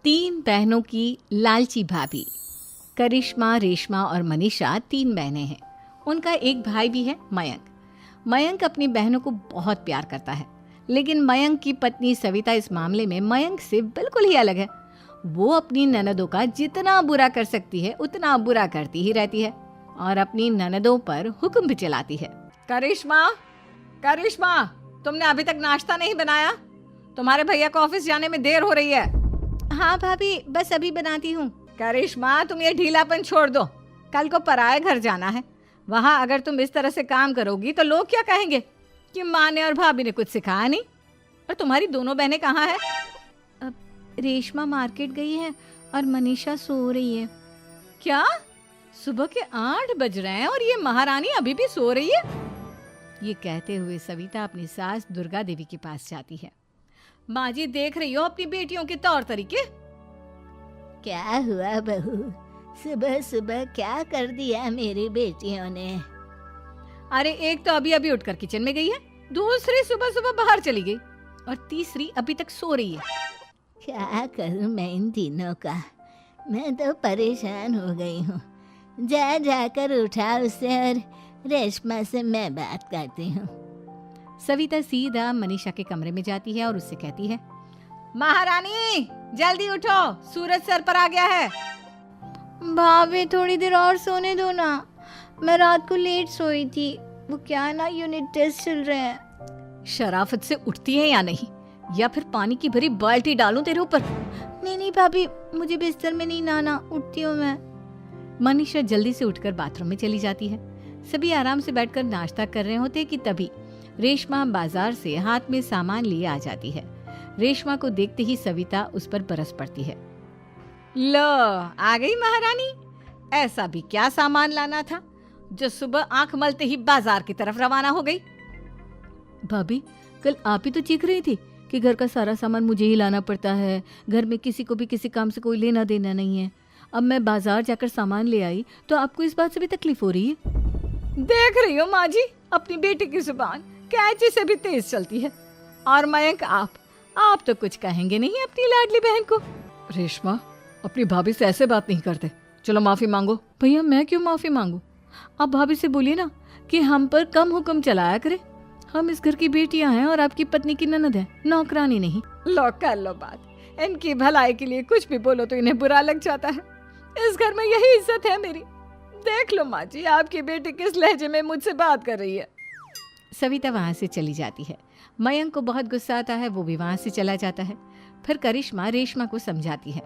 तीन बहनों की लालची भाभी। करिश्मा, रेशमा और मनीषा तीन बहनें हैं। उनका एक भाई भी है, मयंक। मयंक अपनी बहनों को बहुत प्यार करता है, लेकिन मयंक की पत्नी सविता इस मामले में मयंक से बिल्कुल ही अलग है। वो अपनी ननदों का जितना बुरा कर सकती है उतना बुरा करती ही रहती है और अपनी ननदों पर हुक्म भी चलाती है। करिश्मा, करिश्मा, तुमने अभी तक नाश्ता नहीं बनाया? तुम्हारे भैया को ऑफिस जाने में देर हो रही है। हाँ भाभी, बस अभी बनाती हूँ। करिश्मा, तुम ये ढीलापन छोड़ दो। कल को पराए घर जाना है। वहाँ अगर तुम इस तरह से काम करोगी तो लोग क्या कहेंगे कि माँ ने और भाभी ने कुछ सिखाया नहीं। और तुम्हारी दोनों बहनें कहाँ हैं? अब रेशमा मार्केट गई है और मनीषा सो रही है। क्या? सुबह के 8 बज रहे हैं और ये महारानी अभी भी सो रही है? ये कहते हुए सविता अपनी सास दुर्गा देवी के पास जाती है। माँ जी, देख रही हो अपनी बेटियों के तौर तरीके? क्या हुआ बहू, सुबह सुबह क्या कर दिया मेरी बेटियों ने? अरे एक तो अभी अभी उठकर किचन में गई है, दूसरी सुबह सुबह बाहर चली गई और तीसरी अभी तक सो रही है। क्या करूं मैं इन तीनों का, मैं तो परेशान हो गई हूँ। जा जाकर उठा उसे और रेशमा से मैं बात करती हूँ। सविता सीधा मनीषा के कमरे में जाती है और उससे कहती है, महारानी जल्दी उठो, सूरज सर पर आ गया है। भाभी थोड़ी देर और सोने दो ना, मैं रात को लेट सोई थी। वो क्या ना, यूनिट टेस्ट चल रहे हैं। शराफत से उठती है या नहीं, या फिर पानी की भरी बाल्टी डालूं तेरे ऊपर? नहीं नहीं भाभी, मुझे बिस्तर में नहीं नहाना, उठती हूँ मैं। मनीषा जल्दी से उठकर बाथरूम में चली जाती है। सभी आराम से बैठकर नाश्ता कर रहे होते कि तभी रेशमा बाजार से हाथ में सामान लिए आ जाती है। रेशमा को देखते ही सविता उस पर बरस पड़ती है। लो, आ गई महारानी। ऐसा भी क्या सामान लाना था जो सुबह आंख मलते ही बाजार की तरफ रवाना हो गई? भाभी, कल आप ही तो चीख रही थी कि घर का सारा सामान मुझे ही लाना पड़ता है, घर में किसी को भी किसी काम से कोई लेना देना नहीं है। अब मैं बाजार जाकर सामान ले आई तो आपको इस बात से भी तकलीफ हो रही है? देख रही हो माँ जी, अपनी बेटी की जुबान कैंची से भी तेज चलती है। और मयंक, आप तो कुछ कहेंगे नहीं अपनी लाडली बहन को? रेशमा, अपनी भाभी से ऐसे बात नहीं करते। चलो माफी मांगो। भैया, मैं क्यों माफी मांगू? आप भाभी से बोलिए ना कि हम पर कम हुक्म चलाया करे। हम इस घर की बेटियां हैं और आपकी पत्नी की ननद है, नौकरानी नहीं। लो कर लो बात। इनकी भलाई के लिए कुछ भी बोलो तो इन्हें बुरा लग जाता है। इस घर में यही इज्जत है मेरी। देख लो माँ जी, आपकी बेटी किस लहजे में मुझसे बात कर रही है। सविता वहां से चली जाती है। मयंक को बहुत गुस्सा आता है, वो भी वहां से चला जाता है। फिर करिश्मा रेशमा को समझाती है।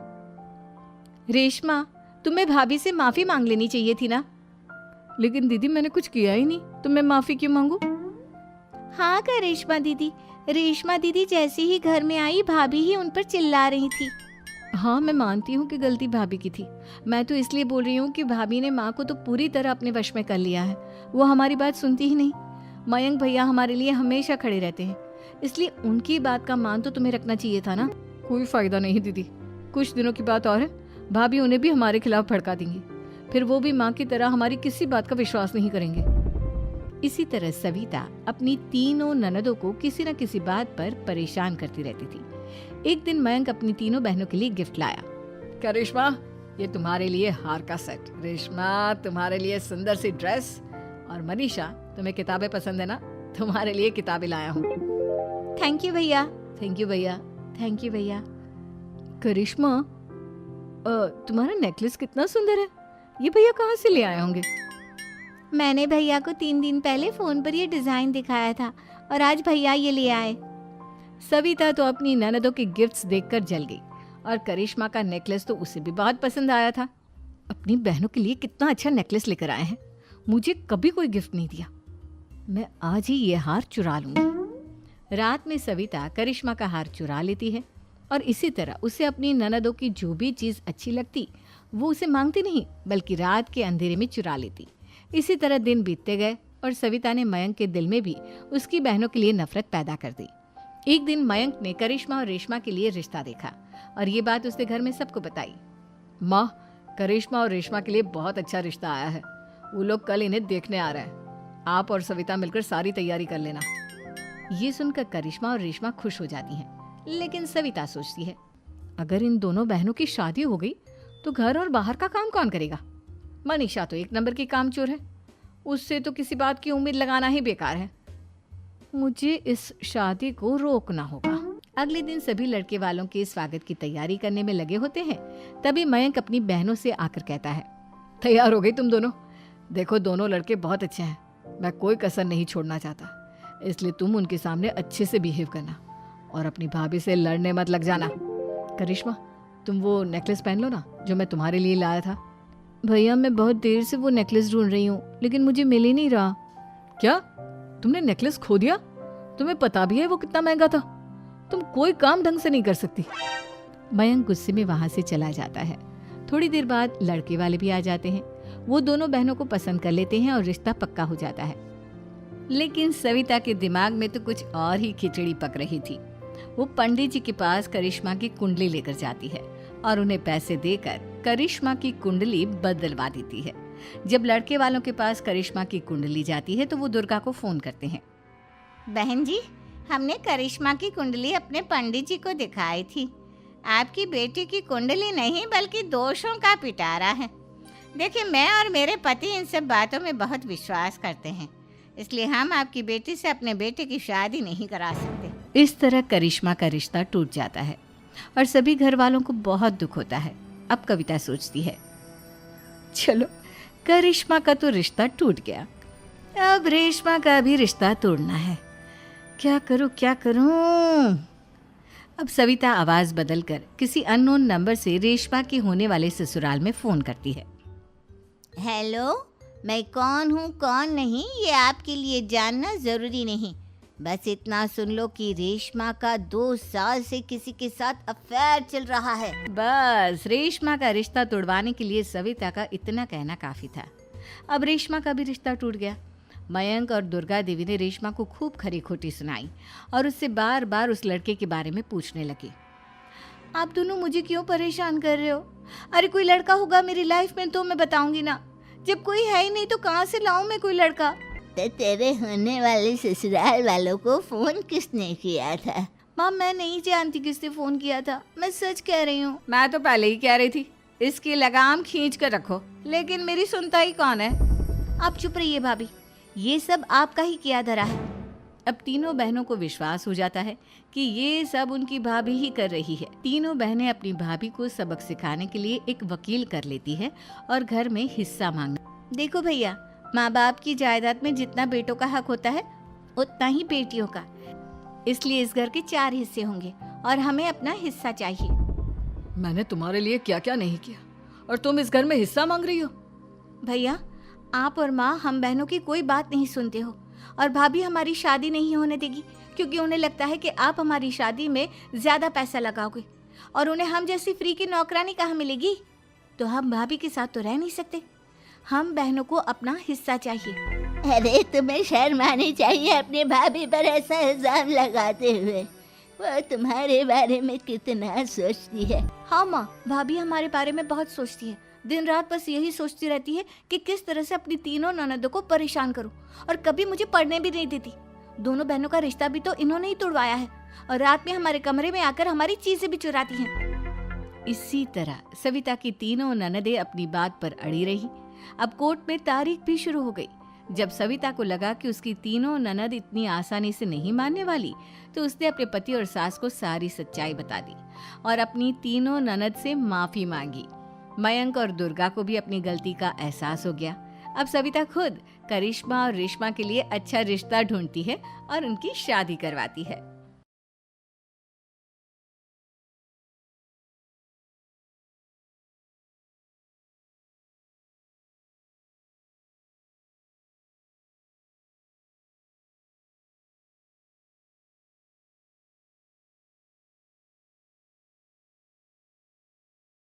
रेशमा, तुम्हें भाभी से माफी मांग लेनी चाहिए थी ना। लेकिन दीदी, मैंने कुछ किया ही नहीं, तो मैं माफी क्यों मांगू? हाँ करिश्मा दीदी, रेशमा दीदी जैसे ही घर में आई भाभी ही उन पर चिल्ला रही थी। हाँ, मैं मानती हूँ कि गलती भाभी की थी। मैं तो इसलिए बोल रही हूँ कि भाभी ने माँ को तो पूरी तरह अपने वश में कर लिया है। वो हमारी बात सुनती ही नहीं। मयंक भैया हमारे लिए हमेशा खड़े रहते हैं, इसलिए उनकी बात का मान तो तुम्हें रखना चाहिए था ना। कोई फायदा नहीं दीदी, कुछ दिनों की बात और है, भाभी उन्हें भी हमारे खिलाफ भड़का देंगी। फिर वो भी माँ की तरह हमारी किसी बात का विश्वास नहीं करेंगे। इसी तरह सविता अपनी तीनों ननदों को किसी न किसी बात पर परेशान करती रहती थी। एक दिन मयंक अपनी तीनों बहनों के लिए गिफ्ट लाया। करिश्मा, ये तुम्हारे लिए हार का सेट। रेशमा, तुम्हारे लिए सुंदर सी ड्रेस। और मनीषा, तुम्हें किताबें पसंद है ना, तुम्हारे लिए किताबें लाया हूँ। थैंक यू भैया। थैंक यू भैया। थैंक यू भैया। करिश्मा, तुम्हारा नेकलेस कितना सुंदर है। ये भैया कहाँ से ले आए होंगे? मैंने भैया को 3 दिन पहले फोन पर ये डिजाइन दिखाया था और आज भैया ये ले आए। सविता तो अपनी ननदों के गिफ्ट्स देखकर जल गई और करिश्मा का नेकलेस तो उसे भी बहुत पसंद आया था। अपनी बहनों के लिए कितना अच्छा नेकलेस लेकर आए हैं, मुझे कभी कोई गिफ्ट नहीं दिया। मैं आज ही ये हार चुरा लूंगी। रात में सविता करिश्मा का हार चुरा लेती है और इसी तरह उसे अपनी ननदों की जो भी चीज़ अच्छी लगती वो उसे मांगती नहीं, बल्कि रात के अंधेरे में चुरा लेती। इसी तरह दिन बीतते गए और सविता ने मयंक के दिल में भी उसकी बहनों के लिए नफरत पैदा कर दी। एक दिन मयंक ने करिश्मा और रेशमा के लिए रिश्ता देखा और ये बात उसने घर में सबको बताई। माँ, करिश्मा और रेशमा के लिए बहुत अच्छा रिश्ता आया है। वो लोग कल इन्हें देखने आ रहे हैं। आप और सविता मिलकर सारी तैयारी कर लेना। ये सुनकर करिश्मा और रेशमा खुश हो जाती हैं, लेकिन सविता सोचती है, अगर इन दोनों बहनों की शादी हो गई तो घर और बाहर का काम कौन करेगा? मनीषा तो एक नंबर की कामचोर है, उससे तो किसी बात की उम्मीद लगाना ही बेकार है। मुझे इस शादी को रोकना होगा। अगले दिन सभी लड़के वालों के स्वागत की तैयारी करने में लगे होते हैं। तभी मयंक अपनी बहनों से आकर कहता है, तैयार हो गई तुम दोनों? देखो दोनों लड़के बहुत अच्छे हैं, मैं कोई कसर नहीं छोड़ना चाहता, इसलिए तुम उनके सामने अच्छे से बिहेव करना और अपनी भाभी से लड़ने मत लग जाना। करिश्मा, तुम वो नेकलेस पहन लो ना जो मैं तुम्हारे लिए लाया था। भैया मैं बहुत देर से वो नेकलेस ढूंढ रही हूँ, लेकिन मुझे मिल ही नहीं रहा। क्या तुमने नेकलेस खो दिया? तुम्हें पता भी है वो कितना महंगा था? तुम कोई काम ढंग से नहीं कर सकती। मयंक गुस्से में वहां से चला जाता है। थोड़ी देर बाद लड़के वाले भी आ जाते हैं। वो दोनों बहनों को पसंद कर लेते हैं और रिश्ता पक्का हो जाता है। लेकिन सविता के दिमाग में तो कुछ और ही खिचड़ी पक रही थी। वो पंडित जी के पास करिश्मा की कुंडली लेकर जाती है और उन्हें पैसे देकर करिश्मा की कुंडली बदलवा देती है। जब लड़के वालों के पास करिश्मा की कुंडली जाती है तो वो दुर्गा को फोन करते हैं। बहन जी, हमने करिश्मा की कुंडली अपने पंडित जी को दिखाई थी। आपकी बेटी की कुंडली नहीं बल्कि दोषों का पिटारा है। देखिए, मैं और मेरे पति इन सब बातों में बहुत विश्वास करते हैं, इसलिए हम आपकी बेटी से अपने बेटे की शादी नहीं करा सकते। इस तरह करिश्मा का रिश्ता टूट जाता है और सभी घर वालों को बहुत दुख होता है। अब कविता सोचती है, चलो करिश्मा का तो रिश्ता टूट गया, अब रेशमा का भी रिश्ता तोड़ना है। क्या करूं? अब सविता आवाज बदलकर किसी अननोन नंबर से रेशमा के होने वाले ससुराल में फोन करती है। हेलो, मैं कौन हूँ कौन नहीं ये आपके लिए जानना ज़रूरी नहीं। बस इतना सुन लो कि रेशमा का 2 साल से किसी के साथ अफेयर चल रहा है। बस रेशमा का रिश्ता तोड़वाने के लिए सविता का इतना कहना काफी था। अब रेशमा का भी रिश्ता टूट गया। मयंक और दुर्गा देवी ने रेशमा को खूब खरी खोटी सुनाई और उससे बार बार उस लड़के के बारे में पूछने लगी। आप दोनों मुझे क्यों परेशान कर रहे हो? अरे कोई लड़का होगा मेरी लाइफ में तो मैं बताऊंगी ना, जब कोई है ही नहीं तो कहाँ से लाऊं मैं कोई लड़का? तो तेरे होने वाले ससुराल वालों को फोन किसने किया था? माँ मैं नहीं जानती किसने फोन किया था, मैं सच कह रही हूँ। मैं तो पहले ही कह रही थी इसकी लगाम खींच कर रखो, लेकिन मेरी सुनता ही कौन है। आप चुप रहिए भाभी, ये सब आपका ही किया धरा है। अब तीनों बहनों को विश्वास हो जाता है कि ये सब उनकी भाभी ही कर रही है। तीनों बहनें अपनी भाभी को सबक सिखाने के लिए एक वकील कर लेती है और घर में हिस्सा मांगना। देखो भैया, माँ बाप की जायदाद में जितना बेटों का हक होता है उतना ही बेटियों का, इसलिए इस घर के 4 हिस्से होंगे और हमें अपना हिस्सा चाहिए। मैंने तुम्हारे लिए क्या क्या नहीं किया और तुम इस घर में हिस्सा मांग रही हो? भैया, आप और माँ हम बहनों की कोई बात नहीं सुनते हो और भाभी हमारी शादी नहीं होने देगी क्योंकि उन्हें लगता है कि आप हमारी शादी में ज्यादा पैसा लगाओगे और उन्हें हम जैसी फ्री की नौकरानी कहाँ मिलेगी। तो हम भाभी के साथ तो रह नहीं सकते, हम बहनों को अपना हिस्सा चाहिए। अरे तुम्हें शर्म आनी चाहिए अपने भाभी पर ऐसा इल्जाम लगाते हुए। वो तुम्हारे बारे में कितना सोचती है। हाँ माँ, भाभी हमारे बारे में बहुत सोचती है, दिन रात बस यही सोचती रहती है कि किस तरह से अपनी तीनों ननदों को परेशान करूं और कभी मुझे पढ़ने भी नहीं देती। दोनों बहनों का रिश्ता भी तो इन्होंने ही तोड़वाया है और रात में हमारे कमरे में आकर हमारी चीजें भी चुराती हैं। इसी तरह सविता की तीनों ननदें अपनी बात पर अड़ी रही। अब कोर्ट में तारीख भी शुरू हो गई। जब सविता को लगा कि उसकी तीनों ननद इतनी आसानी से नहीं मानने वाली, तो उसने अपने पति और सास को सारी सच्चाई बता दी और अपनी तीनों ननद से माफी मांगी। मयंक और दुर्गा को भी अपनी गलती का एहसास हो गया। अब सविता खुद करिश्मा और रेशमा के लिए अच्छा रिश्ता ढूंढती है और उनकी शादी करवाती है।